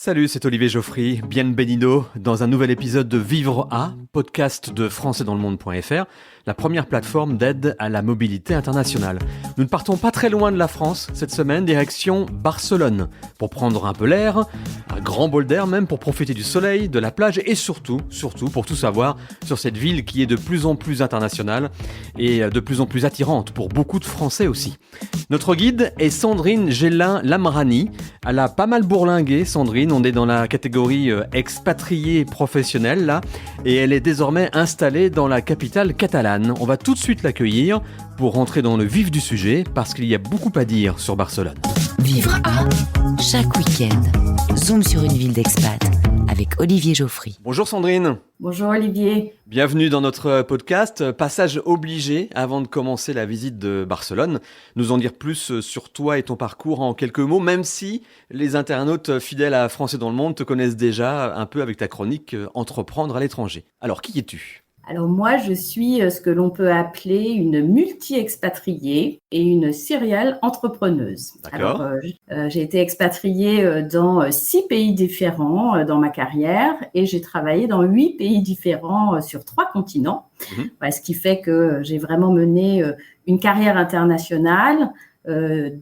Salut, c'est Olivier Geoffry, bienvenido dans un nouvel épisode de Vivre à, podcast de françaisdanslemonde.fr, la première plateforme d'aide à la mobilité internationale. Nous ne partons pas très loin de la France cette semaine, direction Barcelone, pour prendre un peu l'air, un grand bol d'air même, pour profiter du soleil, de la plage et surtout pour tout savoir sur cette ville qui est de plus en plus internationale et de plus en plus attirante pour beaucoup de Français aussi. Notre guide est Sandrine Gélin-Lamrani. Elle a pas mal bourlingué, Sandrine. On est dans la catégorie expatriée professionnelle là, et elle est désormais installée dans la capitale catalane. On va tout de suite l'accueillir pour rentrer dans le vif du sujet, parce qu'il y a beaucoup à dire sur Barcelone. Vivre à, chaque week-end, zoom sur une ville d'expat avec Olivier Geoffry. Bonjour Sandrine. Bonjour Olivier. Bienvenue dans notre podcast. Passage obligé avant de commencer la visite de Barcelone. Nous en dire plus sur toi et ton parcours en quelques mots, même si les internautes fidèles à Français dans le monde te connaissent déjà un peu avec ta chronique Entreprendre à l'étranger. Alors, qui es-tu ? Alors moi, je suis ce que l'on peut appeler une multi-expatriée et une serial entrepreneuse. D'accord. Alors, j'ai été expatriée dans 6 pays différents dans ma carrière et j'ai travaillé dans 8 pays différents sur 3 continents. Ce qui fait que j'ai vraiment mené une carrière internationale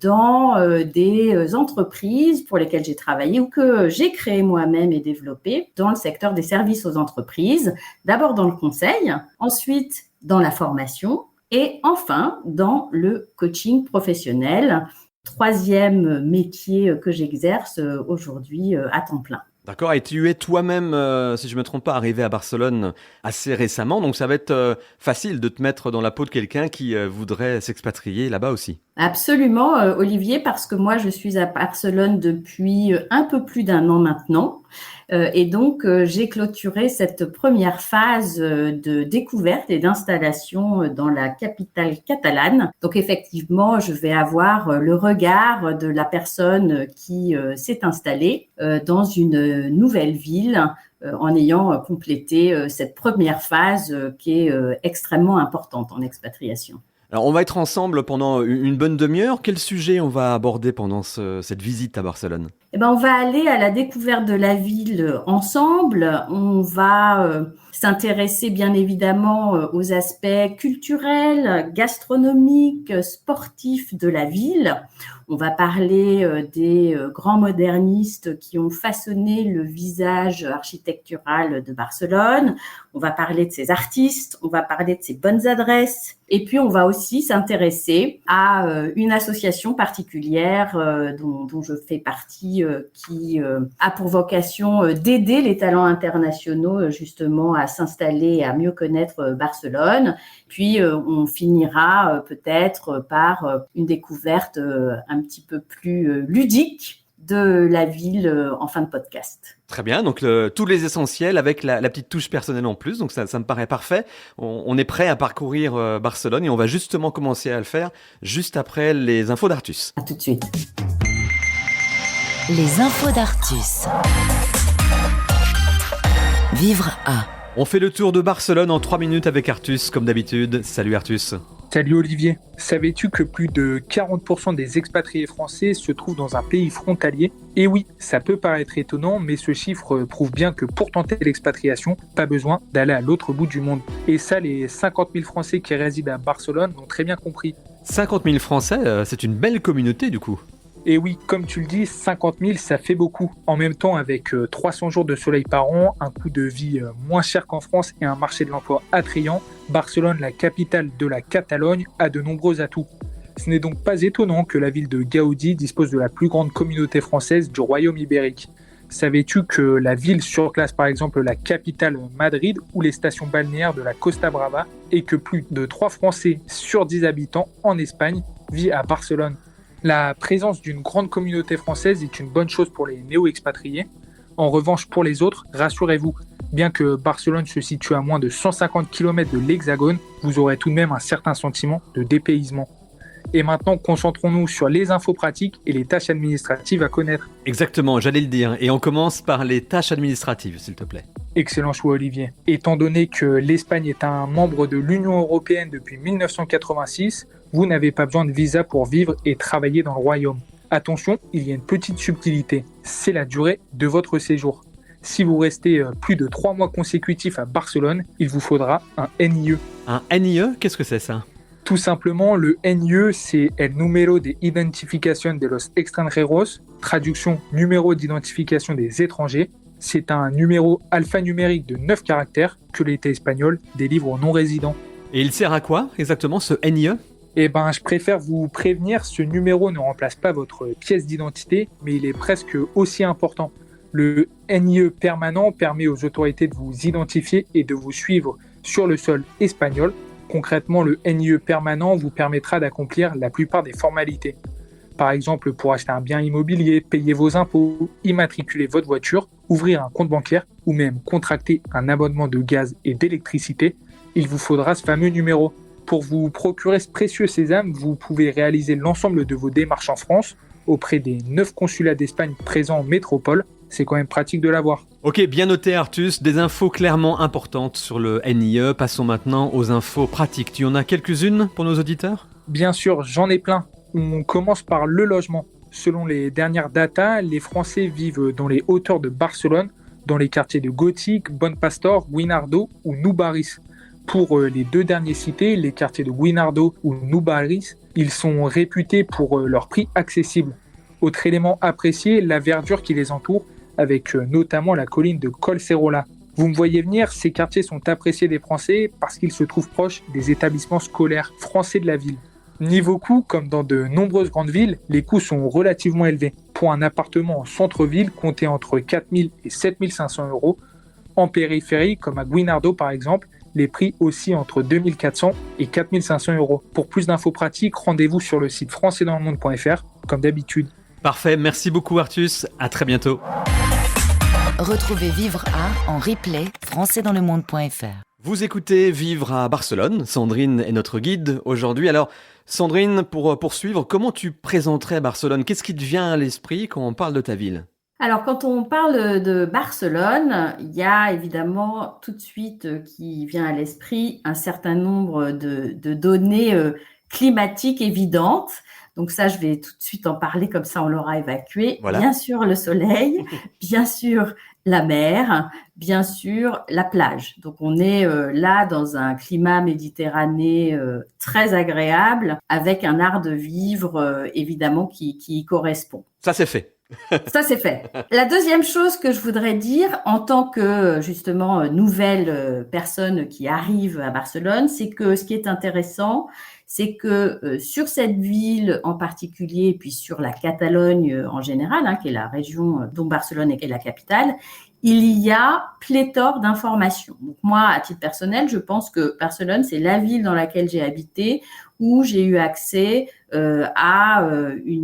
dans des entreprises pour lesquelles j'ai travaillé ou que j'ai créé moi-même et développé dans le secteur des services aux entreprises, d'abord dans le conseil, ensuite dans la formation et enfin dans le coaching professionnel, 3e métier que j'exerce aujourd'hui à temps plein. D'accord, et tu es toi-même, si je ne me trompe pas, arrivé à Barcelone assez récemment, donc ça va être facile de te mettre dans la peau de quelqu'un qui voudrait s'expatrier là-bas aussi. Absolument, Olivier, parce que moi, je suis à Barcelone depuis un peu plus d'1 an maintenant. Et donc, j'ai clôturé cette première phase de découverte et d'installation dans la capitale catalane. Donc, effectivement, je vais avoir le regard de la personne qui s'est installée dans une nouvelle ville en ayant complété cette première phase qui est extrêmement importante en expatriation. Alors, on va être ensemble pendant une bonne demi-heure. Quel sujet on va aborder pendant cette visite à Barcelone ? On va aller à la découverte de la ville ensemble. On va s'intéresser bien évidemment aux aspects culturels, gastronomiques, sportifs de la ville. On va parler des grands modernistes qui ont façonné le visage architectural de Barcelone. On va parler de ses artistes, on va parler de ses bonnes adresses. Et puis, on va aussi s'intéresser à une association particulière dont je fais partie qui a pour vocation d'aider les talents internationaux justement à s'installer et à mieux connaître Barcelone. Puis, on finira peut-être par une découverte un petit peu plus ludique de la ville en fin de podcast. Très bien, donc tous les essentiels avec la petite touche personnelle en plus, donc ça me paraît parfait. On est prêt à parcourir Barcelone et on va justement commencer à le faire juste après les infos d'Artus. À tout de suite. Les infos d'Artus. Vivre à. On fait le tour de Barcelone en 3 minutes avec Artus, comme d'habitude. Salut Artus. Salut Olivier. Savais-tu que plus de 40% des expatriés français se trouvent dans un pays frontalier ? Et oui, ça peut paraître étonnant, mais ce chiffre prouve bien que pour tenter l'expatriation, pas besoin d'aller à l'autre bout du monde. Et ça, les 50 000 Français qui résident à Barcelone l'ont très bien compris. 50 000 Français, c'est une belle communauté du coup. Et oui, comme tu le dis, 50 000, ça fait beaucoup. En même temps, avec 300 jours de soleil par an, un coût de vie moins cher qu'en France et un marché de l'emploi attrayant, Barcelone, la capitale de la Catalogne, a de nombreux atouts. Ce n'est donc pas étonnant que la ville de Gaudi dispose de la plus grande communauté française du royaume ibérique. Savais-tu que la ville surclasse par exemple la capitale Madrid ou les stations balnéaires de la Costa Brava et que plus de 3 Français sur 10 habitants en Espagne vivent à Barcelone ? La présence d'une grande communauté française est une bonne chose pour les néo-expatriés. En revanche, pour les autres, rassurez-vous, bien que Barcelone se situe à moins de 150 km de l'Hexagone, vous aurez tout de même un certain sentiment de dépaysement. Et maintenant, concentrons-nous sur les infos pratiques et les tâches administratives à connaître. Exactement, j'allais le dire. Et on commence par les tâches administratives, s'il te plaît. Excellent choix, Olivier. Étant donné que l'Espagne est un membre de l'Union européenne depuis 1986, vous n'avez pas besoin de visa pour vivre et travailler dans le royaume. Attention, il y a une petite subtilité, c'est la durée de votre séjour. Si vous restez plus de 3 mois consécutifs à Barcelone, il vous faudra un NIE. Un NIE, qu'est-ce que c'est ça? Tout simplement, le NIE, c'est El Número de Identificación de los Extranjeros, traduction numéro d'identification des étrangers. C'est un numéro alphanumérique de 9 caractères que l'État espagnol délivre aux non-résidents. Et il sert à quoi exactement ce NIE? Je préfère vous prévenir, ce numéro ne remplace pas votre pièce d'identité, mais il est presque aussi important. Le NIE permanent permet aux autorités de vous identifier et de vous suivre sur le sol espagnol. Concrètement, le NIE permanent vous permettra d'accomplir la plupart des formalités. Par exemple, pour acheter un bien immobilier, payer vos impôts, immatriculer votre voiture, ouvrir un compte bancaire ou même contracter un abonnement de gaz et d'électricité, il vous faudra ce fameux numéro. Pour vous procurer ce précieux sésame, vous pouvez réaliser l'ensemble de vos démarches en France auprès des 9 consulats d'Espagne présents en métropole. C'est quand même pratique de l'avoir. Ok, bien noté Artus, des infos clairement importantes sur le NIE. Passons maintenant aux infos pratiques. Tu en as quelques-unes pour nos auditeurs? Bien sûr, j'en ai plein. On commence par le logement. Selon les dernières datas, les Français vivent dans les hauteurs de Barcelone, dans les quartiers de Gothic, Bon Pastor, Guinardó ou Nou Barris. Pour les 2 derniers cités, les quartiers de Guinardó ou Nou Barris, ils sont réputés pour leur prix accessible. Autre élément apprécié, la verdure qui les entoure, avec notamment la colline de Collserola. Vous me voyez venir, ces quartiers sont appréciés des Français parce qu'ils se trouvent proches des établissements scolaires français de la ville. Niveau coût, comme dans de nombreuses grandes villes, les coûts sont relativement élevés. Pour un appartement en centre-ville, comptez entre 4 000 et 7 500 euros. En périphérie, comme à Guinardó par exemple, les prix oscillent entre 2 400 et 4 500 euros. Pour plus d'infos pratiques, rendez-vous sur le site françaisdanslemonde.fr, comme d'habitude. Parfait, merci beaucoup Artus, à très bientôt. Retrouvez Vivre à en replay françaisdanslemonde.fr. Vous écoutez Vivre à Barcelone, Sandrine est notre guide aujourd'hui. Alors Sandrine, pour poursuivre, comment tu présenterais Barcelone? Qu'est-ce qui te vient à l'esprit quand on parle de ta ville? Alors, quand on parle de Barcelone, il y a évidemment tout de suite qui vient à l'esprit un certain nombre de données climatiques évidentes. Donc ça, je vais tout de suite en parler, comme ça on l'aura évacué. Voilà. Bien sûr, le soleil, bien sûr, la mer, bien sûr, la plage. Donc on est là dans un climat méditerranéen très agréable, avec un art de vivre évidemment qui y correspond. Ça c'est fait. Ça, c'est fait. La deuxième chose que je voudrais dire, en tant que, justement, nouvelle personne qui arrive à Barcelone, c'est que ce qui est intéressant, c'est que sur cette ville en particulier, et puis sur la Catalogne en général, qui est la région dont Barcelone est la capitale, il y a pléthore d'informations. Donc moi, à titre personnel, je pense que Barcelone, c'est la ville dans laquelle j'ai habité, où j'ai eu accès à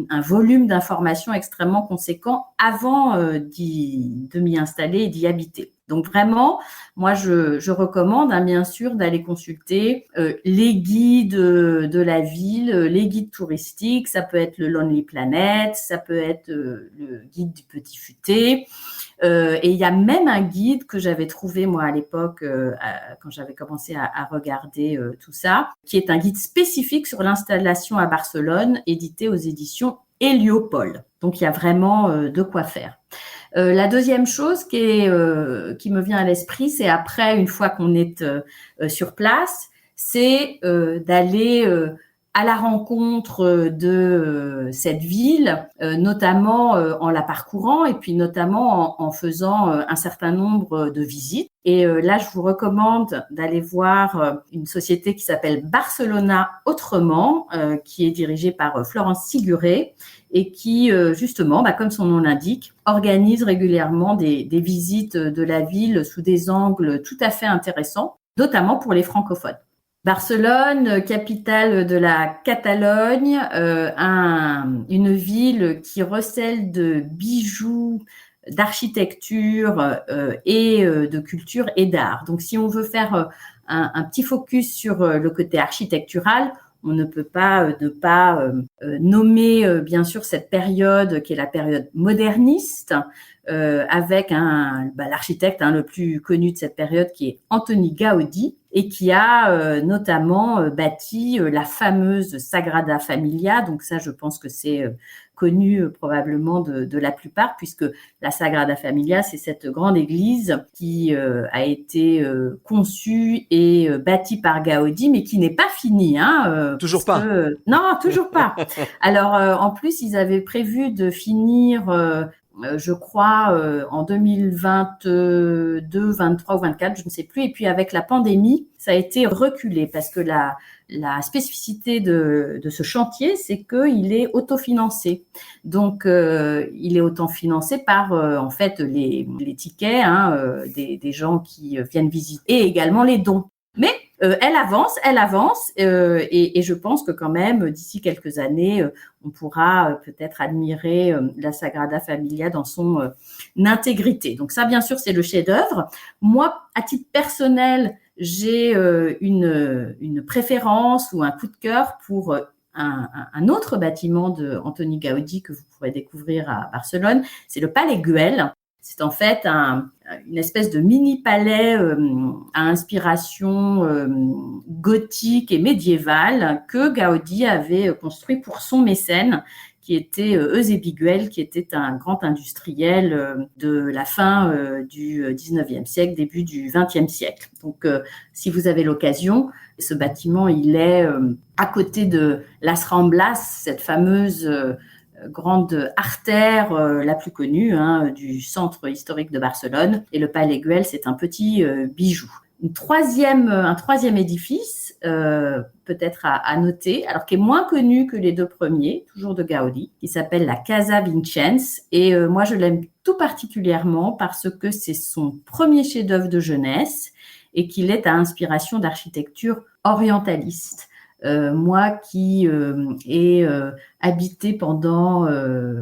un volume d'informations extrêmement conséquent avant de m'y installer et d'y habiter. Donc vraiment, moi, je recommande bien sûr d'aller consulter les guides de la ville, les guides touristiques. Ça peut être le Lonely Planet, ça peut être le guide du Petit Futé. Et il y a même un guide que j'avais trouvé moi à l'époque quand j'avais commencé à regarder tout ça, qui est un guide spécifique sur l'installation à Barcelone, édité aux éditions Héliopole. Donc il y a vraiment de quoi faire. La deuxième chose qui me vient à l'esprit, c'est après, une fois qu'on est sur place, c'est d'aller à la rencontre de cette ville, notamment en la parcourant et puis notamment en faisant un certain nombre de visites. Et là, je vous recommande d'aller voir une société qui s'appelle Barcelona Autrement, qui est dirigée par Florence Siguré et qui, justement, comme son nom l'indique, organise régulièrement des visites de la ville sous des angles tout à fait intéressants, notamment pour les francophones. Barcelone, capitale de la Catalogne, une ville qui recèle de bijoux, d'architecture et de culture et d'art. Donc, si on veut faire un petit focus sur le côté architectural, on ne peut pas ne pas nommer bien sûr cette période qui est la période moderniste, avec l'architecte le plus connu de cette période qui est Antoni Gaudí et qui a notamment bâti la fameuse Sagrada Familia. Donc ça, je pense que c'est connu probablement de la plupart, puisque la Sagrada Familia, c'est cette grande église qui a été conçue et bâtie par Gaudi, mais qui n'est pas finie. Toujours pas. Non, toujours pas. Alors, en plus, ils avaient prévu de finir je crois, en 2022, 23 ou 24, je ne sais plus. Et puis avec la pandémie, ça a été reculé parce que la spécificité de ce chantier, c'est qu'il est autofinancé. Donc, il est autofinancé par en fait les tickets des gens qui viennent visiter et également les dons. Mais elle avance, et je pense que quand même, d'ici quelques années, on pourra peut-être admirer la Sagrada Familia dans son intégrité. Donc ça, bien sûr, c'est le chef-d'œuvre. Moi, à titre personnel, j'ai une préférence ou un coup de cœur pour un autre bâtiment de Antoni Gaudi que vous pourrez découvrir à Barcelone. C'est le Palais Güell. C'est en fait une espèce de mini-palais à inspiration gothique et médiévale que Gaudi avait construit pour son mécène, qui était Eusebi Güell, qui était un grand industriel de la fin du 19e siècle, début du 20e siècle. Donc, si vous avez l'occasion, ce bâtiment, il est à côté de Las Ramblas, cette fameuse grande artère la plus connue du centre historique de Barcelone. Et le Palais Güell, c'est un petit bijou. Un troisième édifice, peut-être à noter, alors qui est moins connu que les deux premiers, toujours de Gaudi, qui s'appelle la Casa Vincennes. Et moi, je l'aime tout particulièrement parce que c'est son premier chef-d'œuvre de jeunesse et qu'il est à inspiration d'architecture orientaliste. Moi qui ai habité pendant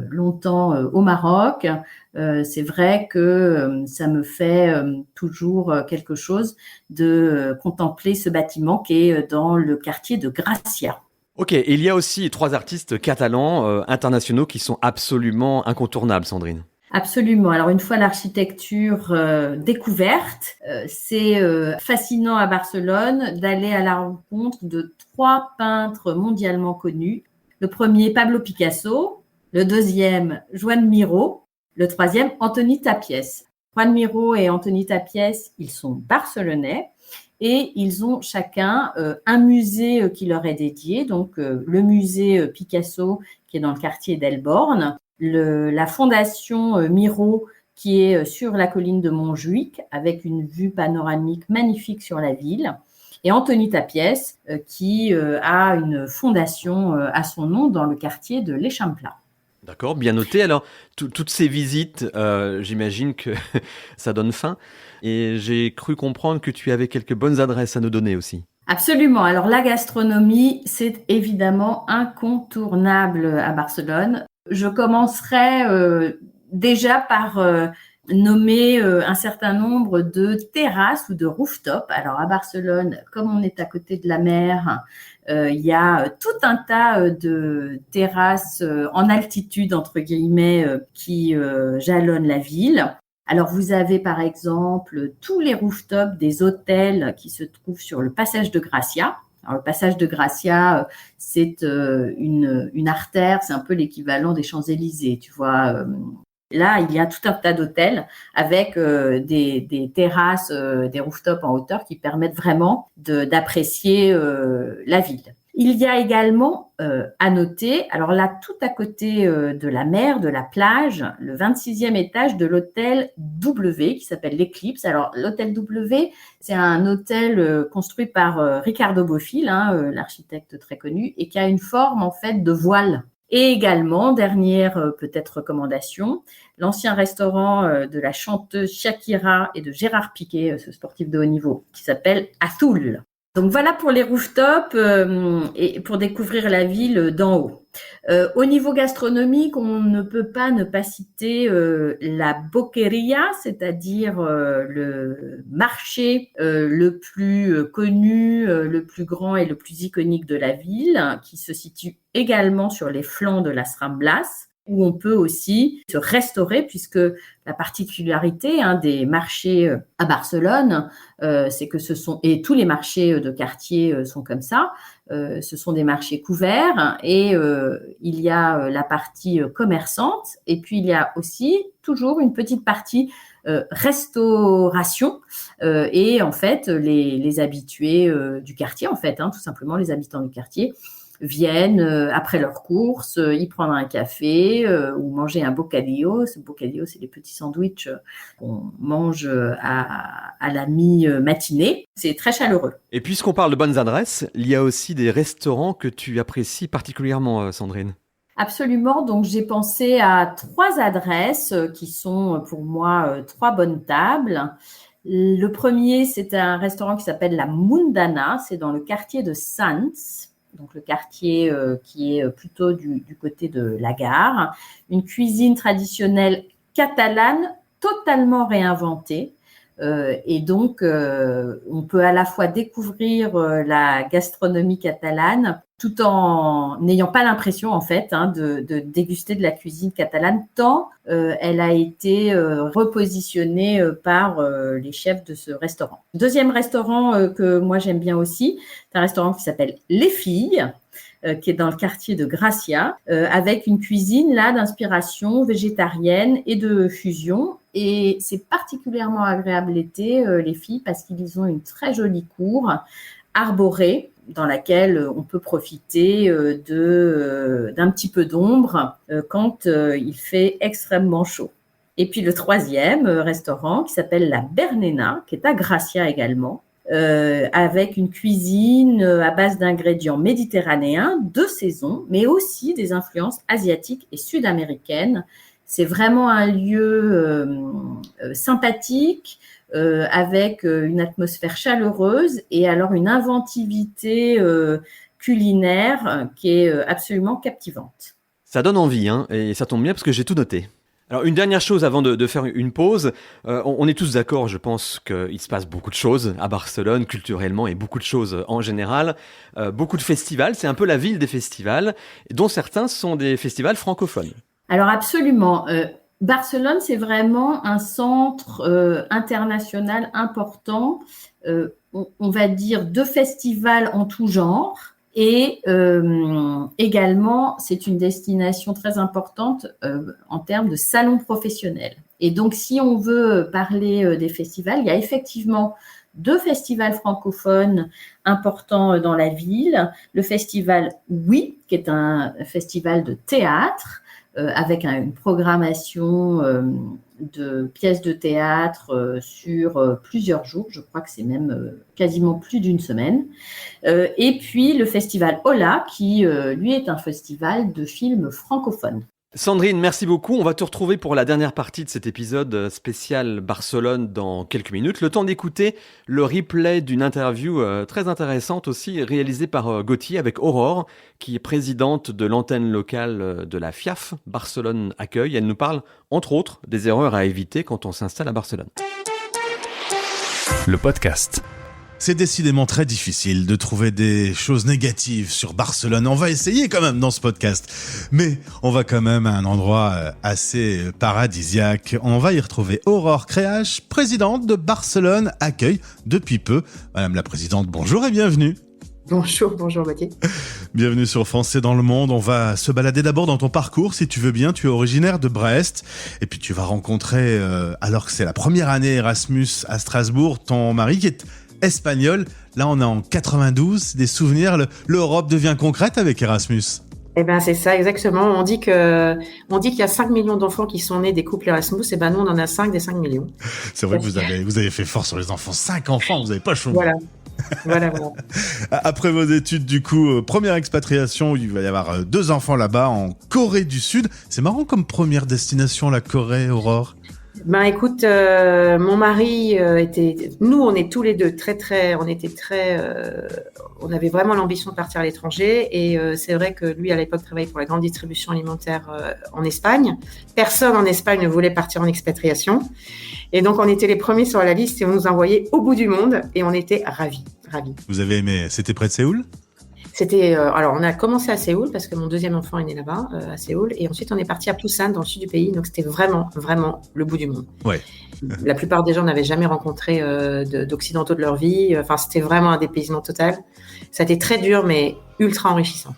longtemps au Maroc, c'est vrai que ça me fait toujours quelque chose de contempler ce bâtiment qui est dans le quartier de Gracia. Ok, et il y a aussi 3 artistes catalans internationaux qui sont absolument incontournables, Sandrine. Absolument. Alors, une fois l'architecture découverte, c'est fascinant à Barcelone d'aller à la rencontre de 3 peintres mondialement connus. Le premier, Pablo Picasso. Le deuxième, Joan Miró. Le troisième, Antoni Tàpies. Joan Miró et Antoni Tàpies, ils sont barcelonais et ils ont chacun un musée qui leur est dédié. Donc, le musée Picasso qui est dans le quartier d'Elborn. La fondation Miró qui est sur la colline de Montjuïc avec une vue panoramique magnifique sur la ville, et Antoni Tàpies qui a une fondation à son nom dans le quartier de l'Eixample. D'accord, bien noté. Alors, toutes ces visites, j'imagine que ça donne faim, et j'ai cru comprendre que tu avais quelques bonnes adresses à nous donner aussi. Absolument. Alors, la gastronomie, c'est évidemment incontournable à Barcelone. Je commencerai déjà par nommer un certain nombre de terrasses ou de rooftops. Alors à Barcelone, comme on est à côté de la mer, il y a tout un tas de terrasses en altitude, entre guillemets, qui jalonnent la ville. Alors vous avez par exemple tous les rooftops des hôtels qui se trouvent sur le passage de Gracia. Alors, le passage de Gracia, c'est une artère, c'est un peu l'équivalent des Champs-Élysées, tu vois. Là, il y a tout un tas d'hôtels avec des terrasses, des rooftops en hauteur qui permettent vraiment d'apprécier la ville. Il y a également à noter, alors là, tout à côté de la mer, de la plage, le 26e étage de l'hôtel W qui s'appelle l'Eclipse. Alors, l'hôtel W, c'est un hôtel construit par Ricardo Bofill, l'architecte très connu, et qui a une forme en fait de voile. Et également, dernière peut-être recommandation, l'ancien restaurant de la chanteuse Shakira et de Gérard Piqué, ce sportif de haut niveau, qui s'appelle Azul. Donc voilà pour les rooftops et pour découvrir la ville d'en haut. Au niveau gastronomique, on ne peut pas ne pas citer la Boqueria, c'est-à-dire le marché le plus connu, le plus grand et le plus iconique de la ville, qui se situe également sur les flancs de Las Ramblas. où on peut aussi se restaurer, puisque la particularité des marchés à Barcelone, c'est que et tous les marchés de quartier sont comme ça, ce sont des marchés couverts et il y a la partie commerçante et puis il y a aussi toujours une petite partie restauration et en fait les habitués du quartier, en fait, tout simplement les habitants du quartier viennent après leurs courses, y prendre un café ou manger un bocadillo. Ce bocadillo, c'est les petits sandwichs qu'on mange à la mi-matinée. C'est très chaleureux. Et puisqu'on parle de bonnes adresses, il y a aussi des restaurants que tu apprécies particulièrement, Sandrine. Absolument. Donc, j'ai pensé à 3 adresses qui sont pour moi 3 bonnes tables. Le premier, c'est un restaurant qui s'appelle La Mundana. C'est dans le quartier de Sants. Donc le quartier qui est plutôt du côté de la gare. Une cuisine traditionnelle catalane totalement réinventée. Et donc, on peut à la fois découvrir la gastronomie catalane tout en n'ayant pas l'impression, en fait, de déguster de la cuisine catalane, tant elle a été repositionnée par les chefs de ce restaurant. Deuxième restaurant que moi j'aime bien aussi, c'est un restaurant qui s'appelle Les Filles, qui est dans le quartier de Gracia, avec une cuisine là d'inspiration végétarienne et de fusion. Et c'est particulièrement agréable l'été, les filles, parce qu'ils ont une très jolie cour arborée dans laquelle on peut profiter d'un petit peu d'ombre quand il fait extrêmement chaud. Et puis le troisième restaurant qui s'appelle La Bernena, qui est à Gracia également, avec une cuisine à base d'ingrédients méditerranéens de saison, mais aussi des influences asiatiques et sud-américaines. C'est vraiment un lieu sympathique, avec une atmosphère chaleureuse et alors une inventivité culinaire qui est absolument captivante. Ça donne envie, et ça tombe bien parce que j'ai tout noté. Alors une dernière chose avant de faire une pause, on est tous d'accord, je pense qu'il se passe beaucoup de choses à Barcelone culturellement et beaucoup de choses en général, beaucoup de festivals, c'est un peu la ville des festivals, dont certains sont des festivals francophones. Alors absolument, Barcelone c'est vraiment un centre international important, on va dire de festivals en tout genre. Et également, c'est une destination très importante en termes de salons professionnels. Et donc, si on veut parler des festivals, il y a effectivement 2 festivals francophones importants dans la ville. Le festival Oui, qui est un festival de théâtre, avec une programmation de pièces de théâtre sur plusieurs jours. Je crois que c'est même quasiment plus d'une semaine. Et puis le festival Hola, qui lui est un festival de films francophones. Sandrine, merci beaucoup. On va te retrouver pour la dernière partie de cet épisode spécial Barcelone dans quelques minutes. Le temps d'écouter le replay d'une interview très intéressante aussi, réalisée par Gauthier avec Aurore, qui est présidente de l'antenne locale de la FIAF, Barcelone Accueil. Elle nous parle, entre autres, des erreurs à éviter quand on s'installe à Barcelone. Le podcast. C'est décidément très difficile de trouver des choses négatives sur Barcelone. On va essayer quand même dans ce podcast. Mais on va quand même à un endroit assez paradisiaque. On va y retrouver Aurore Créache, présidente de Barcelone Accueil depuis peu. Madame la présidente, bonjour et bienvenue. Bonjour Mathieu. Bienvenue sur Français dans le monde. On va se balader d'abord dans ton parcours, si tu veux bien. Tu es originaire de Brest et puis tu vas rencontrer, alors que c'est la première année Erasmus à Strasbourg, ton mari qui est espagnol. Là, on est en 92. Des souvenirs, l'Europe devient concrète avec Erasmus. Eh ben, c'est ça, exactement. On dit qu'il y a 5 millions d'enfants qui sont nés des couples Erasmus. Eh ben, nous, on en a 5 des 5 millions. C'est vrai que vous avez fait fort sur les enfants. 5 enfants, vous n'avez pas chaud. Voilà. Après vos études, du coup, première expatriation, il va y avoir 2 enfants là-bas en Corée du Sud. C'est marrant comme première destination, la Corée, Aurore. Ben écoute, mon mari nous on est tous les deux on avait vraiment l'ambition de partir à l'étranger et c'est vrai que lui à l'époque travaillait pour la grande distribution alimentaire en Espagne. Personne en Espagne ne voulait partir en expatriation et donc on était les premiers sur la liste et on nous envoyait au bout du monde et on était ravis. Vous avez aimé, c'était près de Séoul ? Alors, on a commencé à Séoul parce que mon deuxième enfant est né là-bas, à Séoul. Et ensuite, on est parti à Busan, dans le sud du pays. Donc, c'était vraiment, vraiment le bout du monde. Ouais. La plupart des gens n'avaient jamais rencontré d'occidentaux de leur vie. Enfin, c'était vraiment un dépaysement total. Ça a été très dur, mais ultra enrichissant.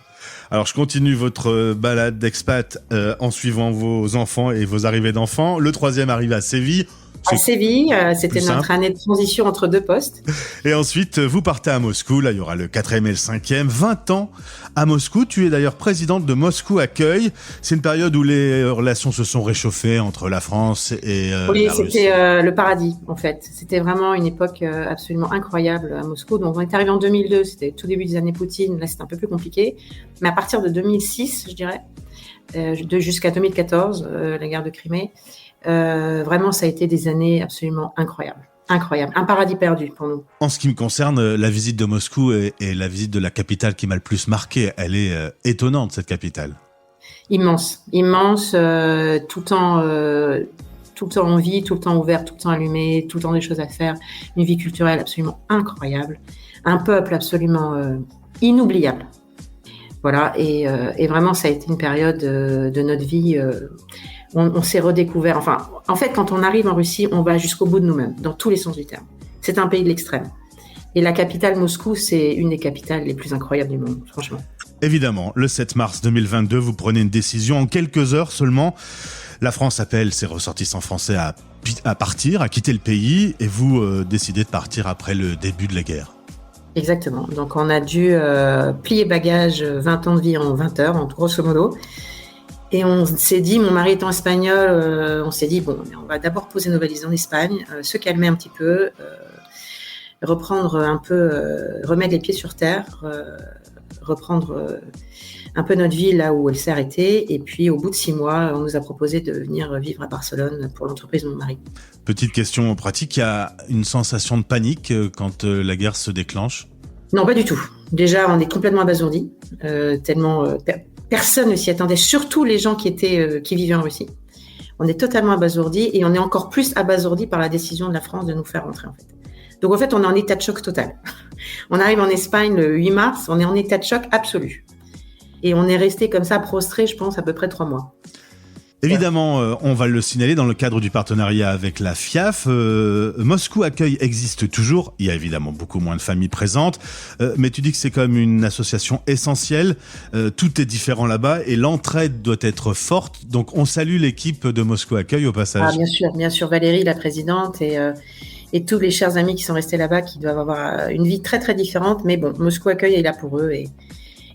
Alors, je continue votre balade d'expat en suivant vos enfants et vos arrivées d'enfants. Le troisième arrive à Séville. À Séville, c'était notre année de transition entre 2 postes. Et ensuite, vous partez à Moscou. Là, il y aura le 4e et le 5e. 20 ans à Moscou. Tu es d'ailleurs présidente de Moscou Accueil. C'est une période où les relations se sont réchauffées entre la France et oui, la Russie. c'était le paradis, en fait. C'était vraiment une époque absolument incroyable à Moscou. Donc, on est arrivé en 2002. C'était tout début des années Poutine. Là, c'était un peu plus compliqué. Mais à partir de 2006, je dirais, jusqu'à 2014, la guerre de Crimée, vraiment, ça a été des années absolument incroyables. Incroyable. Un paradis perdu pour nous. En ce qui me concerne, la visite de Moscou est la visite de la capitale qui m'a le plus marqué. Elle est étonnante, cette capitale. Immense. Tout le temps en vie, tout le temps ouvert, tout le temps allumé, tout le temps des choses à faire. Une vie culturelle absolument incroyable. Un peuple absolument inoubliable. Voilà. Et vraiment, ça a été une période de notre vie on s'est redécouvert. Enfin, en fait, quand on arrive en Russie, on va jusqu'au bout de nous-mêmes, dans tous les sens du terme. C'est un pays de l'extrême. Et la capitale, Moscou, c'est une des capitales les plus incroyables du monde, franchement. Évidemment, le 7 mars 2022, vous prenez une décision en quelques heures seulement. La France appelle ses ressortissants français à partir, à quitter le pays, et vous décidez de partir après le début de la guerre. Exactement. Donc, on a dû plier bagages 20 ans de vie en 20 heures, en grosso modo. Et on s'est dit, mon mari étant espagnol, on s'est dit, bon, on va d'abord poser nos valises en Espagne, se calmer un petit peu, reprendre un peu, remettre les pieds sur terre, reprendre un peu notre vie là où elle s'est arrêtée. Et puis, au bout de 6 mois, on nous a proposé de venir vivre à Barcelone pour l'entreprise de mon mari. Petite question pratique, il y a une sensation de panique quand la guerre se déclenche ? Non, pas du tout. Déjà, on est complètement abasourdis, tellement... Personne ne s'y attendait, surtout les gens qui vivaient en Russie. On est totalement abasourdis et on est encore plus abasourdis par la décision de la France de nous faire rentrer, en fait. Donc, en fait, on est en état de choc total. On arrive en Espagne le 8 mars, on est en état de choc absolu. Et on est resté comme ça, prostré, je pense, à peu près 3 mois. Évidemment, on va le signaler dans le cadre du partenariat avec la FIAF. Moscou Accueil existe toujours. Il y a évidemment beaucoup moins de familles présentes. Mais tu dis que c'est quand même une association essentielle. Tout est différent là-bas et l'entraide doit être forte. Donc, on salue l'équipe de Moscou Accueil au passage. Ah, bien sûr. Valérie, la présidente, et tous les chers amis qui sont restés là-bas, qui doivent avoir une vie très, très différente. Mais bon, Moscou Accueil est là pour eux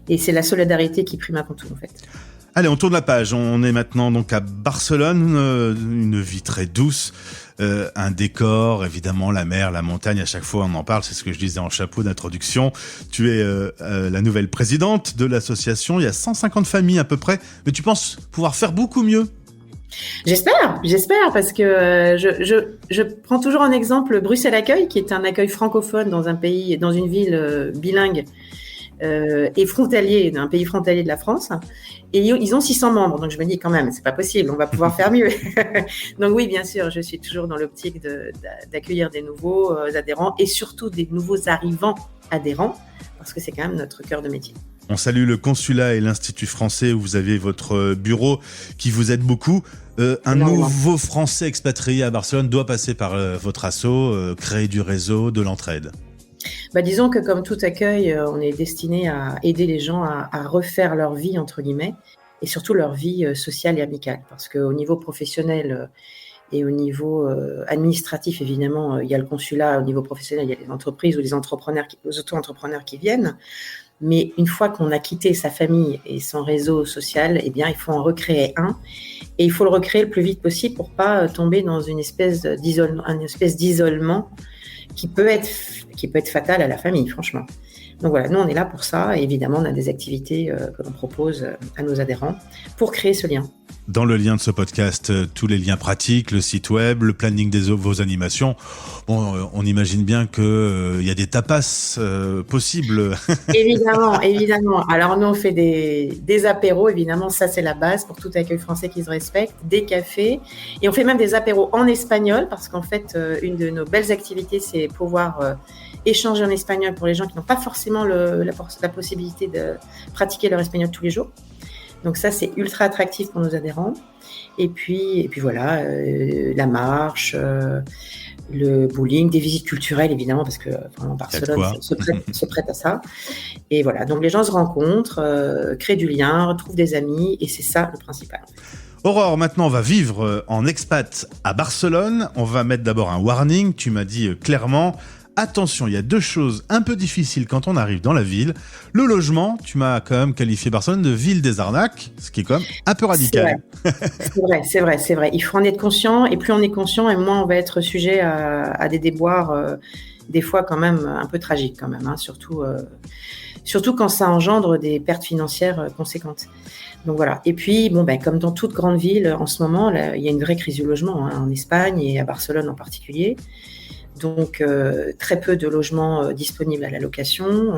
et c'est la solidarité qui prime avant tout, en fait. Allez, on tourne la page. On est maintenant donc à Barcelone, une vie très douce, un décor, évidemment, la mer, la montagne. À chaque fois, on en parle. C'est ce que je disais en chapeau d'introduction. Tu es la nouvelle présidente de l'association. Il y a 150 familles à peu près, mais tu penses pouvoir faire beaucoup mieux. J'espère, parce que je prends toujours en exemple Bruxelles Accueil, qui est un accueil francophone dans une ville bilingue. Et frontalier, d'un pays frontalier de la France, et ils ont 600 membres, donc je me dis quand même, c'est pas possible, on va pouvoir faire mieux. Donc oui, bien sûr, je suis toujours dans l'optique d'accueillir des nouveaux adhérents, et surtout des nouveaux arrivants adhérents, parce que c'est quand même notre cœur de métier. On salue le consulat et l'Institut français où vous avez votre bureau qui vous aide beaucoup. Un nouveau Français expatrié à Barcelone doit passer par votre asso, créer du réseau, de l'entraide. Disons que comme tout accueil, on est destiné à aider les gens à refaire leur vie, entre guillemets, et surtout leur vie sociale et amicale. Parce qu'au niveau professionnel et au niveau administratif, évidemment, il y a le consulat. Au niveau professionnel, il y a les entreprises ou les auto-entrepreneurs qui viennent. Mais une fois qu'on a quitté sa famille et son réseau social, eh bien, il faut en recréer un. Et il faut le recréer le plus vite possible pour pas tomber dans une espèce d'isolement qui peut être fatal à la famille, franchement. Donc voilà, nous on est là pour ça, et évidemment on a des activités que l'on propose à nos adhérents pour créer ce lien. Dans le lien de ce podcast, tous les liens pratiques, le site web, le planning de vos animations. Bon, on imagine bien qu'il y a des tapas possibles. Évidemment. Alors nous on fait des apéros, évidemment, ça c'est la base pour tout accueil français qui se respecte, des cafés, et on fait même des apéros en espagnol, parce qu'en fait une de nos belles activités l'idée, c'est pouvoir échanger en espagnol pour les gens qui n'ont pas forcément la possibilité de pratiquer leur espagnol tous les jours. Donc ça, c'est ultra attractif pour nos adhérents. Et puis voilà, la marche, le bowling, des visites culturelles évidemment, parce que vraiment, Barcelone se prête à ça. Et voilà, donc les gens se rencontrent, créent du lien, retrouvent des amis, et c'est ça le principal. Aurore, maintenant on va vivre en expat à Barcelone. On va mettre d'abord un warning, tu m'as dit clairement. Attention, il y a 2 choses un peu difficiles quand on arrive dans la ville. Le logement, tu m'as quand même qualifié Barcelone de ville des arnaques, ce qui est quand même un peu radical. C'est vrai. Il faut en être conscient, et plus on est conscient, et moins on va être sujet à des déboires, des fois quand même un peu tragiques quand même, hein, surtout quand ça engendre des pertes financières conséquentes. Donc voilà. Et puis, comme dans toute grande ville, en ce moment, là, il y a une vraie crise du logement, hein, en Espagne et à Barcelone en particulier. Donc, très peu de logements disponibles à la location.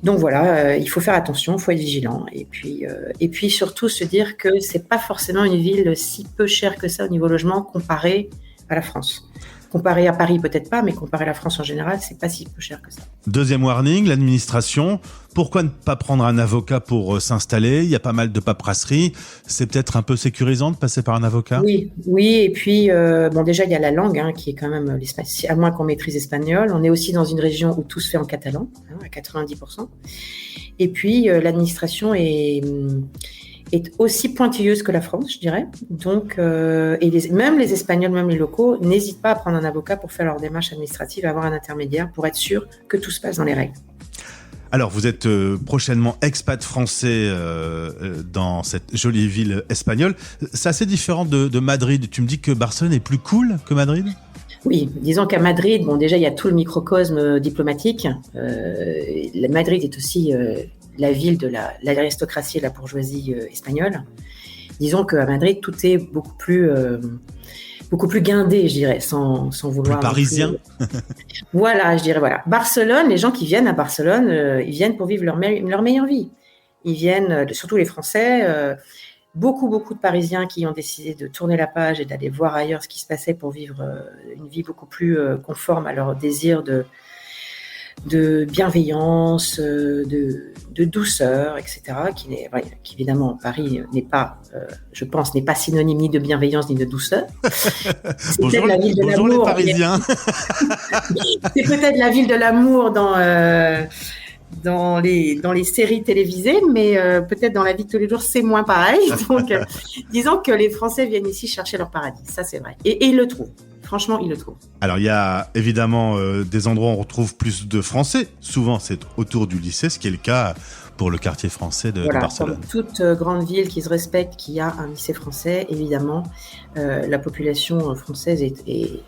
Donc voilà, il faut faire attention, il faut être vigilant. Et puis surtout se dire que c'est pas forcément une ville si peu chère que ça au niveau logement comparé à la France. Comparé à Paris, peut-être pas, mais comparé à la France en général, c'est pas si peu cher que ça. Deuxième warning, l'administration. Pourquoi ne pas prendre un avocat pour s'installer ? Il y a pas mal de paperasserie. C'est peut-être un peu sécurisant de passer par un avocat ? Oui. Et puis, déjà, il y a la langue, hein, qui est quand même l'espagnol. À moins qu'on maîtrise espagnol. On est aussi dans une région où tout se fait en catalan, hein, à 90%. Et puis, l'administration est aussi pointilleuse que la France, je dirais. Donc, même les Espagnols, même les locaux, n'hésitent pas à prendre un avocat pour faire leur démarche administrative, avoir un intermédiaire pour être sûr que tout se passe dans les règles. Alors, vous êtes prochainement expat français dans cette jolie ville espagnole. C'est assez différent de Madrid. Tu me dis que Barcelone est plus cool que Madrid ? Oui, disons qu'à Madrid, déjà, il y a tout le microcosme diplomatique. Madrid est aussi la ville de l'aristocratie et de la bourgeoisie espagnole. Disons qu'à Madrid, tout est beaucoup plus guindé, je dirais, sans vouloir... Plus parisien. Voilà, je dirais, voilà. Barcelone, les gens qui viennent à Barcelone, ils viennent pour vivre leur meilleure vie. Ils viennent, surtout les Français, beaucoup de Parisiens qui ont décidé de tourner la page et d'aller voir ailleurs ce qui se passait pour vivre une vie beaucoup plus conforme à leur désir de bienveillance, de douceur, etc. Qui évidemment, Paris n'est pas, je pense, n'est pas synonyme ni de bienveillance ni de douceur. Bonjour les Parisiens. C'est peut-être la ville de l'amour dans les séries télévisées, mais peut-être dans la vie de tous les jours, c'est moins pareil. Donc, disons que les Français viennent ici chercher leur paradis. Ça, c'est vrai. Et ils le trouvent. Franchement, ils le trouvent. Alors, il y a évidemment des endroits où on retrouve plus de Français. Souvent, c'est autour du lycée, ce qui est le cas pour le quartier français de Barcelone. Comme toute grande ville qui se respecte, qui a un lycée français, évidemment, la population française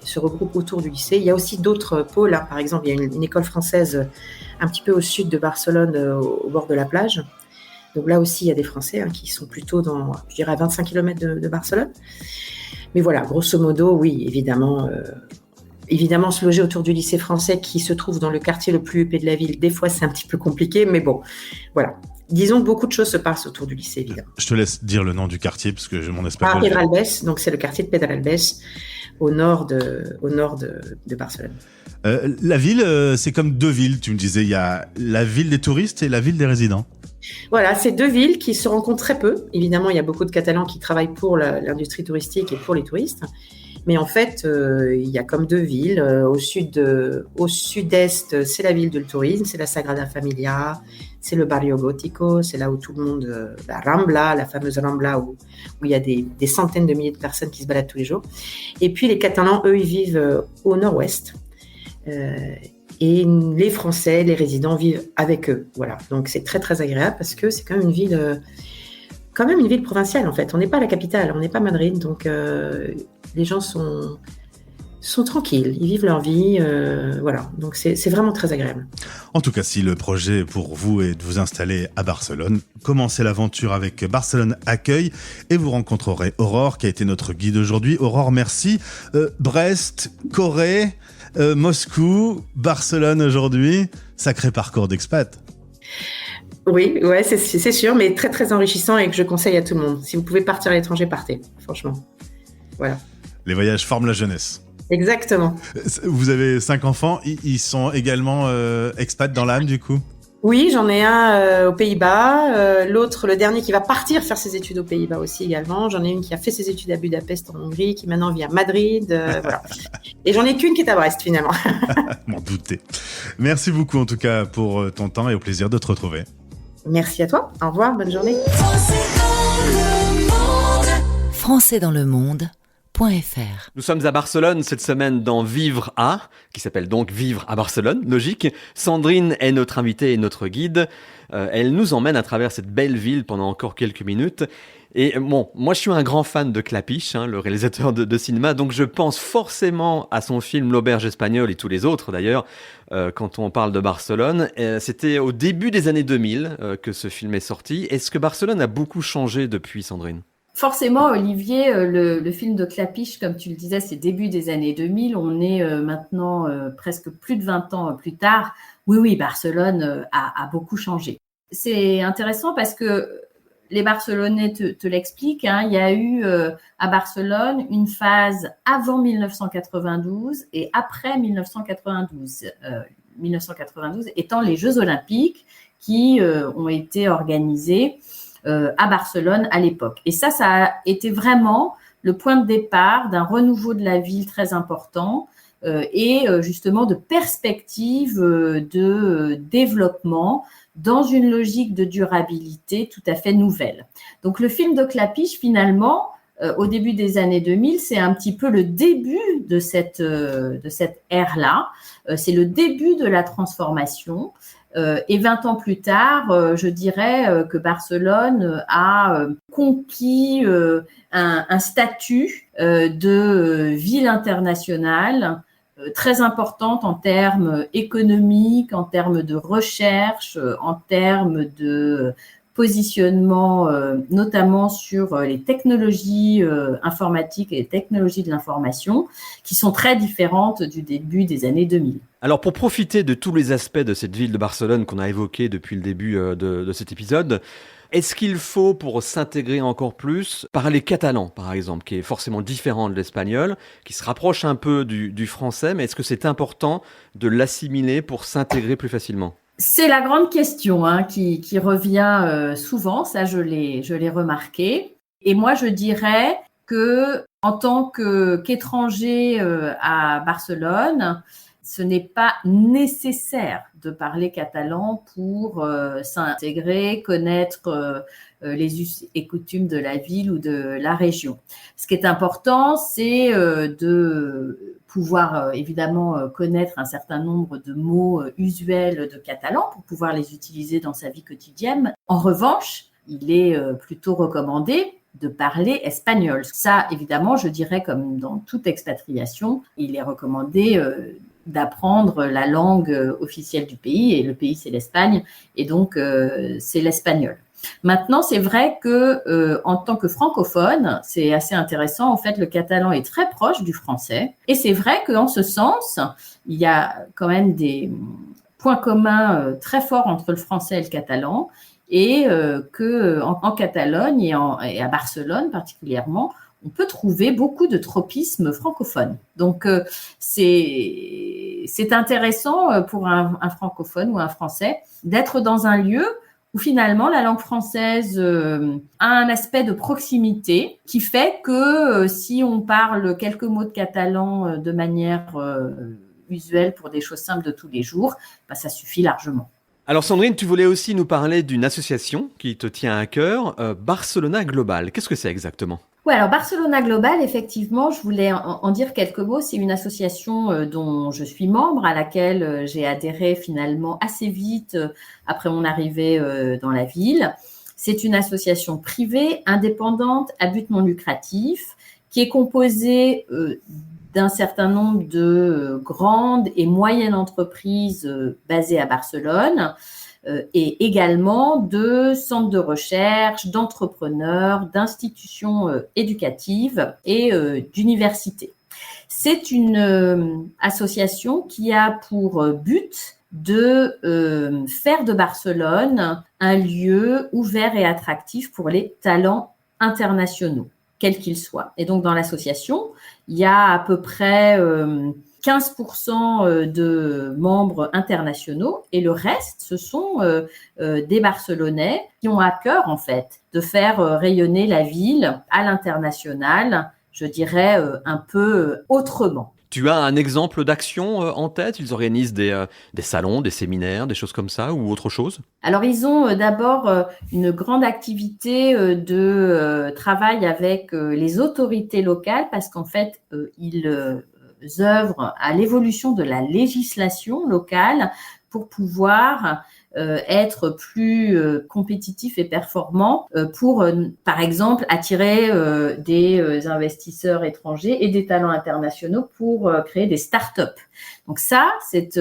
se regroupe autour du lycée. Il y a aussi d'autres pôles. Hein. Par exemple, il y a une école française un petit peu au sud de Barcelone, au bord de la plage. Donc là aussi, il y a des Français qui sont plutôt à 25 km de Barcelone. Mais voilà, grosso modo, oui, évidemment, se loger autour du lycée français qui se trouve dans le quartier le plus huppé de la ville, des fois, c'est un petit peu compliqué, mais bon, voilà. Disons que beaucoup de choses se passent autour du lycée, évidemment. Je te laisse dire le nom du quartier, parce que mon espagnol... Pedralbes, donc c'est le quartier de Pedralbes, au nord de Barcelone. La ville, c'est comme 2 villes, tu me disais. Il y a la ville des touristes et la ville des résidents. Voilà, c'est 2 villes qui se rencontrent très peu. Évidemment, il y a beaucoup de Catalans qui travaillent pour l'industrie touristique et pour les touristes. Mais en fait, il y a comme 2 villes. Au sud-est, c'est la ville du tourisme, c'est la Sagrada Familia, c'est le Barrio Gótico, c'est là où tout le monde... la Rambla, la fameuse Rambla, où il y a des centaines de milliers de personnes qui se baladent tous les jours. Et puis les Catalans, eux, ils vivent au nord-ouest. Et les Français, les résidents vivent avec eux. Voilà. Donc c'est très très agréable parce que c'est quand même une ville provinciale en fait. On n'est pas la capitale, on n'est pas Madrid, donc les gens sont tranquilles, ils vivent leur vie, voilà. Donc c'est vraiment très agréable. En tout cas, si le projet pour vous est de vous installer à Barcelone, commencez l'aventure avec Barcelone Accueil et vous rencontrerez Aurore qui a été notre guide aujourd'hui. Aurore, merci. Brest, Corée, Moscou, Barcelone aujourd'hui, sacré parcours d'expat. Oui, ouais, c'est sûr, mais très très enrichissant et que je conseille à tout le monde. Si vous pouvez partir à l'étranger, partez, franchement. Voilà. Les voyages forment la jeunesse. Exactement. Vous avez 5 enfants, ils sont également expats dans l'âme du coup? Oui, j'en ai un aux Pays-Bas, l'autre, le dernier qui va partir faire ses études aux Pays-Bas aussi également. J'en ai une qui a fait ses études à Budapest en Hongrie, qui maintenant vit à Madrid, voilà. Et j'en ai qu'une qui est à Brest finalement. M'en doutais. Merci beaucoup en tout cas pour ton temps et au plaisir de te retrouver. Merci à toi. Au revoir, bonne journée. françaisdanslemonde.fr. Nous sommes à Barcelone cette semaine dans Vivre à, qui s'appelle donc Vivre à Barcelone, logique. Sandrine est notre invitée et notre guide. Elle nous emmène à travers cette belle ville pendant encore quelques minutes. Et bon, moi je suis un grand fan de Clapiche, le réalisateur de cinéma, donc je pense forcément à son film L'Auberge espagnole et tous les autres d'ailleurs, quand on parle de Barcelone. C'était au début des années 2000 que ce film est sorti. Est-ce que Barcelone a beaucoup changé depuis, Sandrine ? Forcément, Olivier, le film de Clapiche, comme tu le disais, c'est début des années 2000. On est maintenant presque plus de 20 ans plus tard. Oui, Barcelone a beaucoup changé. C'est intéressant parce que les Barcelonais te l'expliquent. Il y a eu à Barcelone une phase avant 1992 et après 1992. 1992 étant les Jeux Olympiques qui ont été organisés à Barcelone à l'époque. Et ça a été vraiment le point de départ d'un renouveau de la ville très important et justement de perspective de développement dans une logique de durabilité tout à fait nouvelle. Donc le film de Clapiche, finalement, au début des années 2000, c'est un petit peu le début de cette ère-là. C'est le début de la transformation. Et 20 ans plus tard, je dirais que Barcelone a conquis un statut de ville internationale très importante en termes économiques, en termes de recherche, en termes de positionnement, notamment sur les technologies informatiques et les technologies de l'information, qui sont très différentes du début des années 2000. Alors pour profiter de tous les aspects de cette ville de Barcelone qu'on a évoqué depuis le début de cet épisode, est-ce qu'il faut, pour s'intégrer encore plus, parler catalan, par exemple, qui est forcément différent de l'espagnol, qui se rapproche un peu du français, mais est-ce que c'est important de l'assimiler pour s'intégrer plus facilement ? C'est la grande question qui revient souvent, ça je l'ai remarqué. Et moi je dirais que en tant qu'étranger à Barcelone, ce n'est pas nécessaire de parler catalan pour s'intégrer, connaître les us et coutumes de la ville ou de la région. Ce qui est important, c'est de pouvoir évidemment connaître un certain nombre de mots usuels de catalan pour pouvoir les utiliser dans sa vie quotidienne. En revanche, il est plutôt recommandé de parler espagnol. Ça, évidemment, je dirais comme dans toute expatriation, il est recommandé d'apprendre la langue officielle du pays, et le pays c'est l'Espagne, et donc c'est l'espagnol. Maintenant, c'est vrai que en tant que francophone, c'est assez intéressant. En fait, le catalan est très proche du français, et c'est vrai qu'en ce sens, il y a quand même des points communs très forts entre le français et le catalan, et que en Catalogne et à Barcelone particulièrement, on peut trouver beaucoup de tropismes francophones. Donc, c'est intéressant pour un francophone ou un français d'être dans un lieu où finalement la langue française a un aspect de proximité qui fait que si on parle quelques mots de catalan de manière usuelle pour des choses simples de tous les jours, ça suffit largement. Alors Sandrine, tu voulais aussi nous parler d'une association qui te tient à cœur, Barcelona Global. Qu'est-ce que c'est exactement ? Oui, alors Barcelona Global, effectivement, je voulais en dire quelques mots. C'est une association dont je suis membre, à laquelle j'ai adhéré finalement assez vite après mon arrivée dans la ville. C'est une association privée, indépendante, à but non lucratif, qui est composée d'un certain nombre de grandes et moyennes entreprises basées à Barcelone, et également de centres de recherche, d'entrepreneurs, d'institutions éducatives et d'universités. C'est une association qui a pour but de faire de Barcelone un lieu ouvert et attractif pour les talents internationaux. quel qu'il soit. Et donc, dans l'association, il y a à peu près 15% de membres internationaux et le reste, ce sont des Barcelonais qui ont à cœur, en fait, de faire rayonner la ville à l'international, je dirais un peu autrement. Tu as un exemple d'action en tête? Ils organisent des salons, des séminaires, des choses comme ça ou autre chose? Alors, ils ont d'abord une grande activité de travail avec les autorités locales parce qu'en fait, ils œuvrent à l'évolution de la législation locale pour pouvoir être plus compétitif et performant pour, par exemple, attirer des investisseurs étrangers et des talents internationaux pour créer des startups. Donc ça, c'est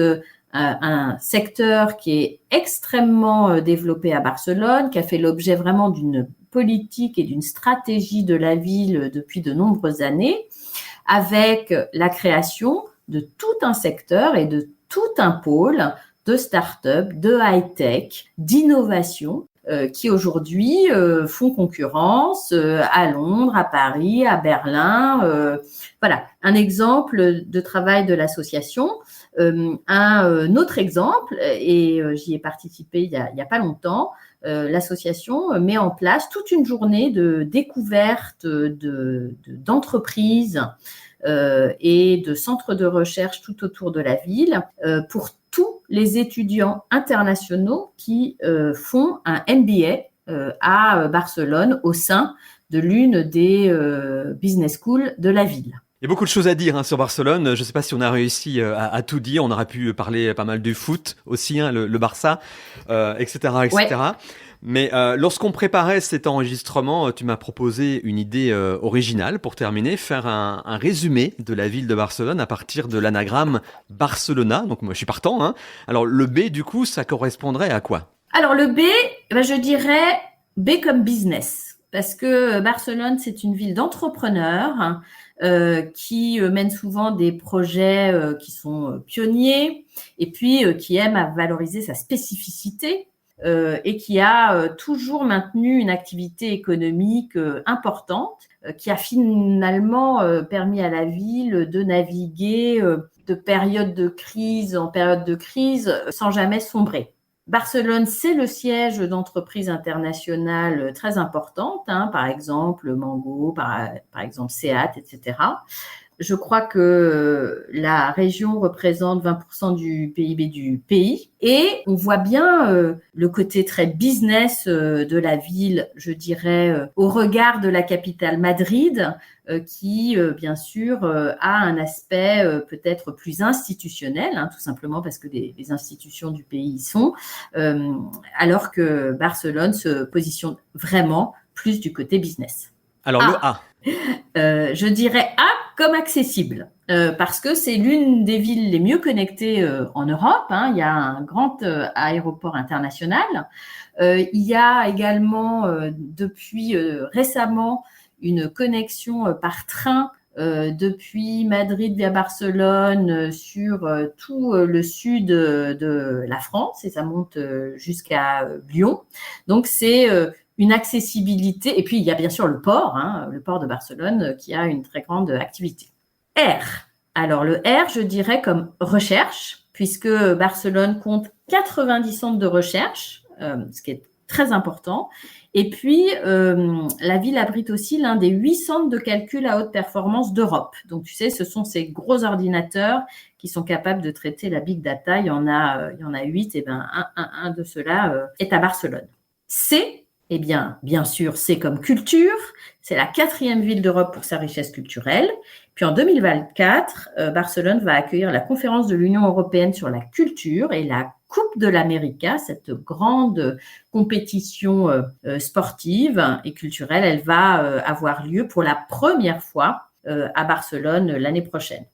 un secteur qui est extrêmement développé à Barcelone, qui a fait l'objet vraiment d'une politique et d'une stratégie de la ville depuis de nombreuses années, avec la création de tout un secteur et de tout un pôle de start-up, de high-tech, d'innovation qui aujourd'hui font concurrence à Londres, à Paris, à Berlin. Voilà, un exemple de travail de l'association. Un autre exemple, et j'y ai participé il y a pas longtemps, l'association met en place toute une journée de découverte d'entreprises et de centres de recherche tout autour de la ville pour tous les étudiants internationaux qui font un MBA à Barcelone au sein de l'une des business schools de la ville. Il y a beaucoup de choses à dire sur Barcelone. Je ne sais pas si on a réussi à tout dire. On aurait pu parler pas mal du foot aussi, le Barça, etc., etc. Ouais. Mais lorsqu'on préparait cet enregistrement, tu m'as proposé une idée originale pour terminer, faire un résumé de la ville de Barcelone à partir de l'anagramme Barcelona. Donc moi, je suis partant. Hein. Alors le B, du coup, ça correspondrait à quoi? Alors le B, je dirais B comme business. Parce que Barcelone, c'est une ville d'entrepreneurs qui mènent souvent des projets qui sont pionniers et puis qui aiment à valoriser sa spécificité. Et qui a toujours maintenu une activité économique importante, qui a finalement permis à la ville de naviguer de période de crise en période de crise sans jamais sombrer. Barcelone, c'est le siège d'entreprises internationales très importantes, par exemple Mango, par exemple Seat, etc. Je crois que la région représente 20% du PIB du pays et on voit bien le côté très business de la ville, je dirais, au regard de la capitale Madrid, qui, bien sûr, a un aspect peut-être plus institutionnel, tout simplement parce que les institutions du pays y sont, alors que Barcelone se positionne vraiment plus du côté business. Alors le A. Je dirais A comme accessible, parce que c'est l'une des villes les mieux connectées en Europe. Il y a un grand aéroport international. Il y a également depuis récemment une connexion par train depuis Madrid via Barcelone sur tout le sud de la France et ça monte jusqu'à Lyon. Donc c'est une accessibilité, et puis il y a bien sûr le port de Barcelone qui a une très grande activité. R. Alors le R, je dirais comme recherche, puisque Barcelone compte 90 centres de recherche, ce qui est très important. Et puis, la ville abrite aussi l'un des 8 centres de calcul à haute performance d'Europe. Donc, tu sais, ce sont ces gros ordinateurs qui sont capables de traiter la big data. Il y en a 8, et un de ceux-là est à Barcelone. C. Eh bien sûr, c'est comme culture. C'est la 4e ville d'Europe pour sa richesse culturelle. Puis en 2024, Barcelone va accueillir la conférence de l'Union européenne sur la culture et la Coupe de l'América, cette grande compétition sportive et culturelle. Elle va avoir lieu pour la première fois à Barcelone l'année prochaine.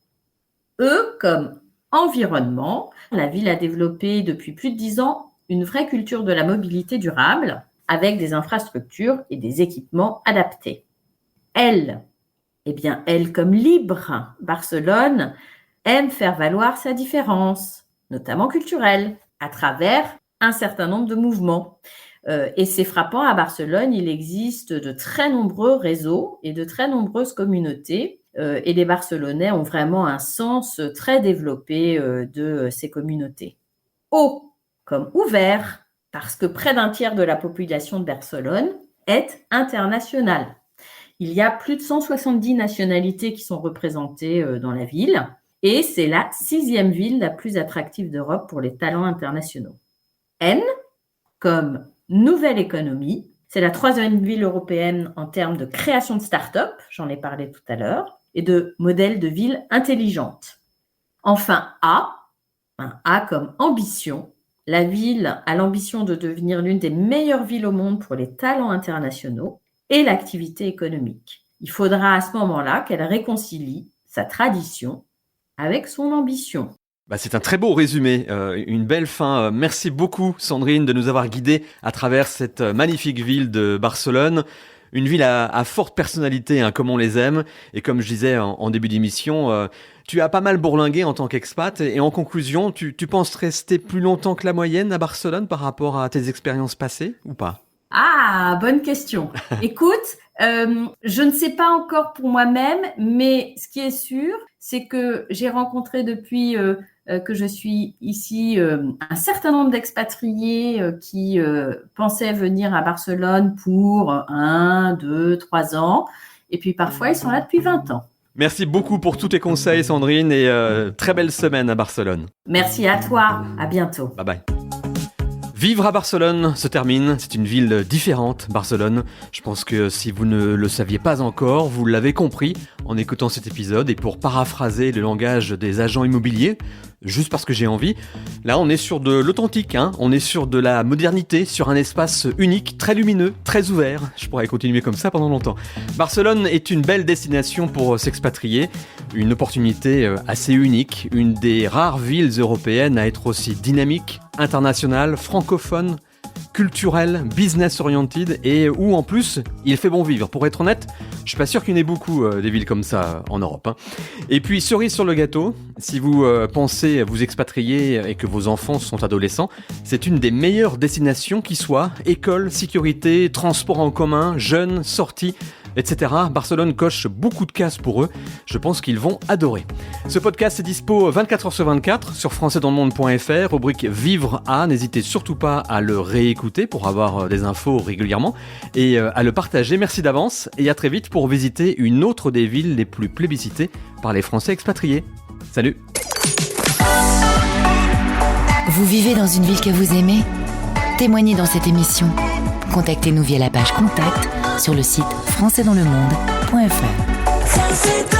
E comme environnement. La ville a développé depuis plus de 10 ans une vraie culture de la mobilité durable, avec des infrastructures et des équipements adaptés. L, eh bien, L comme libre. Barcelone aime faire valoir sa différence, notamment culturelle, à travers un certain nombre de mouvements. Et c'est frappant, à Barcelone, il existe de très nombreux réseaux et de très nombreuses communautés. Et les Barcelonais ont vraiment un sens très développé de ces communautés. O comme ouvert, parce que près d'un tiers de la population de Barcelone est internationale. Il y a plus de 170 nationalités qui sont représentées dans la ville et c'est la 6e ville la plus attractive d'Europe pour les talents internationaux. N comme nouvelle économie, c'est la 3e ville européenne en termes de création de start-up, j'en ai parlé tout à l'heure, et de modèles de ville intelligente. Enfin, un A comme ambition. La ville a l'ambition de devenir l'une des meilleures villes au monde pour les talents internationaux et l'activité économique. Il faudra à ce moment-là qu'elle réconcilie sa tradition avec son ambition. C'est un très beau résumé, une belle fin. Merci beaucoup Sandrine de nous avoir guidés à travers cette magnifique ville de Barcelone. Une ville à forte personnalité, comme on les aime. Et comme je disais en début d'émission, tu as pas mal bourlingué en tant qu'expat. Et en conclusion, tu penses rester plus longtemps que la moyenne à Barcelone par rapport à tes expériences passées ou pas ? Ah, bonne question. Écoute, je ne sais pas encore pour moi-même, mais ce qui est sûr, c'est que j'ai rencontré depuis que je suis ici un certain nombre d'expatriés qui pensaient venir à Barcelone pour 1, 2, 3 ans. Et puis parfois, ils sont là depuis 20 ans. Merci beaucoup pour tous tes conseils Sandrine et très belle semaine à Barcelone. Merci à toi. À bientôt. Bye bye. Vivre à Barcelone se termine, c'est une ville différente, Barcelone. Je pense que si vous ne le saviez pas encore, vous l'avez compris en écoutant cet épisode. Et pour paraphraser le langage des agents immobiliers, juste parce que j'ai envie, là on est sur de l'authentique, on est sur de la modernité, sur un espace unique, très lumineux, très ouvert. Je pourrais continuer comme ça pendant longtemps. Barcelone est une belle destination pour s'expatrier, une opportunité assez unique, une des rares villes européennes à être aussi dynamique, internationale, francophone, culturelle, business-oriented et où en plus il fait bon vivre. Pour être honnête, je suis pas sûr qu'il y en ait beaucoup des villes comme ça en Europe. Et puis cerise sur le gâteau, si vous pensez vous expatrier et que vos enfants sont adolescents, c'est une des meilleures destinations qui soit. École, sécurité, transport en commun, jeunes, sorties, etc. Barcelone coche beaucoup de cases pour eux. Je pense qu'ils vont adorer. Ce podcast est dispo 24h/24 sur françaisdanslemonde.fr, rubrique Vivre à. N'hésitez surtout pas à le réécouter pour avoir des infos régulièrement et à le partager. Merci d'avance et à très vite pour visiter une autre des villes les plus plébiscitées par les Français expatriés. Salut! Vous vivez dans une ville que vous aimez ? Témoignez dans cette émission. Contactez-nous via la page Contact sur le site françaisdanslemonde.fr.